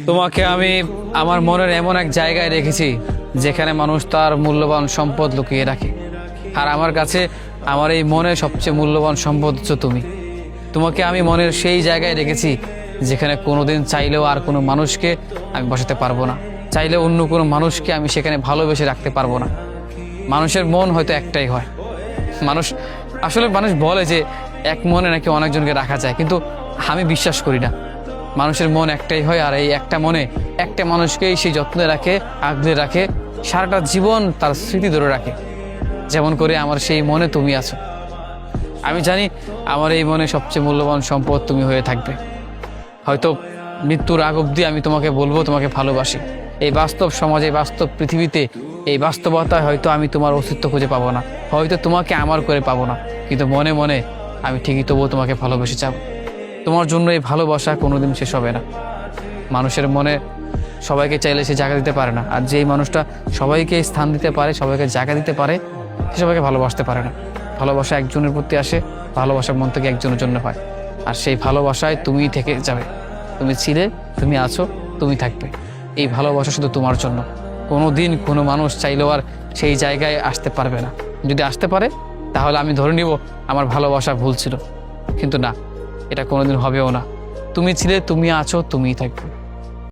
তোমাকে আমি আমার মনের এমন এক জায়গায় রেখেছি যেখানে মানুষ তার মূল্যবান সম্পদ লুকিয়ে রাখে। আর আমার কাছে আমার এই মনে সবচেয়ে মূল্যবান সম্পদ হচ্ছে তুমি। তোমাকে আমি মনের সেই জায়গায় রেখেছি যেখানে কোনোদিন চাইলেও আর কোনো মানুষকে আমি বসাতে পারবো না, চাইলে অন্য কোনো মানুষকে আমি সেখানে ভালোবেসে রাখতে পারবো না। মানুষের মন হয়তো একটাই হয়। মানুষ বলে যে এক মনে নাকি অনেকজনকে রাখা যায়, কিন্তু আমি বিশ্বাস করি না। মানুষের মন একটাই হয়, আর এই একটা মনে একটা মানুষকেই সেই যত্নে রাখে, আগলে রাখে, সারাটা জীবন তার স্মৃতি ধরে রাখে। যেমন করে আমার সেই মনে তুমি আছো। আমি জানি আমার এই মনে সবচেয়ে মূল্যবান সম্পদ তুমি হয়ে থাকবে। হয়তো মৃত্যুর আগ অবধি আমি তোমাকে বলবো তোমাকে ভালোবাসি। এই বাস্তব সমাজে, বাস্তব পৃথিবীতে, এই বাস্তবতায় হয়তো আমি তোমার অস্তিত্ব খুঁজে পাবো না, হয়তো তোমাকে আমার করে পাবো না, কিন্তু মনে মনে আমি ঠিকই তবুও তোমাকে ভালোবেসে যাব। তোমার জন্য এই ভালোবাসা কোনোদিন শেষ হবে না। মানুষের মনে সবাইকে চাইলে সে জায়গা দিতে পারে না, আর যেই মানুষটা সবাইকে স্থান দিতে পারে, সবাইকে জায়গা দিতে পারে, সে সবাইকে ভালোবাসতে পারে না। ভালোবাসা একজনের প্রতি আসে, ভালোবাসা মন থেকে একজনের জন্য হয়, আর সেই ভালোবাসায় তুমিই থেকে যাবে। তুমি ছিলে, তুমি আছো, তুমি থাকবে। এই ভালোবাসা শুধু তোমার জন্য। কোনো দিন কোনো মানুষ চাইলেও আর সেই জায়গায় আসতে পারবে না। যদি আসতে পারে তাহলে আমি ধরে নিব আমার ভালোবাসা ভুল ছিল, কিন্তু না, এটা কোনোদিন হবেও না। তুমি ছিলে, তুমি আছো, তুমিই থাকবে।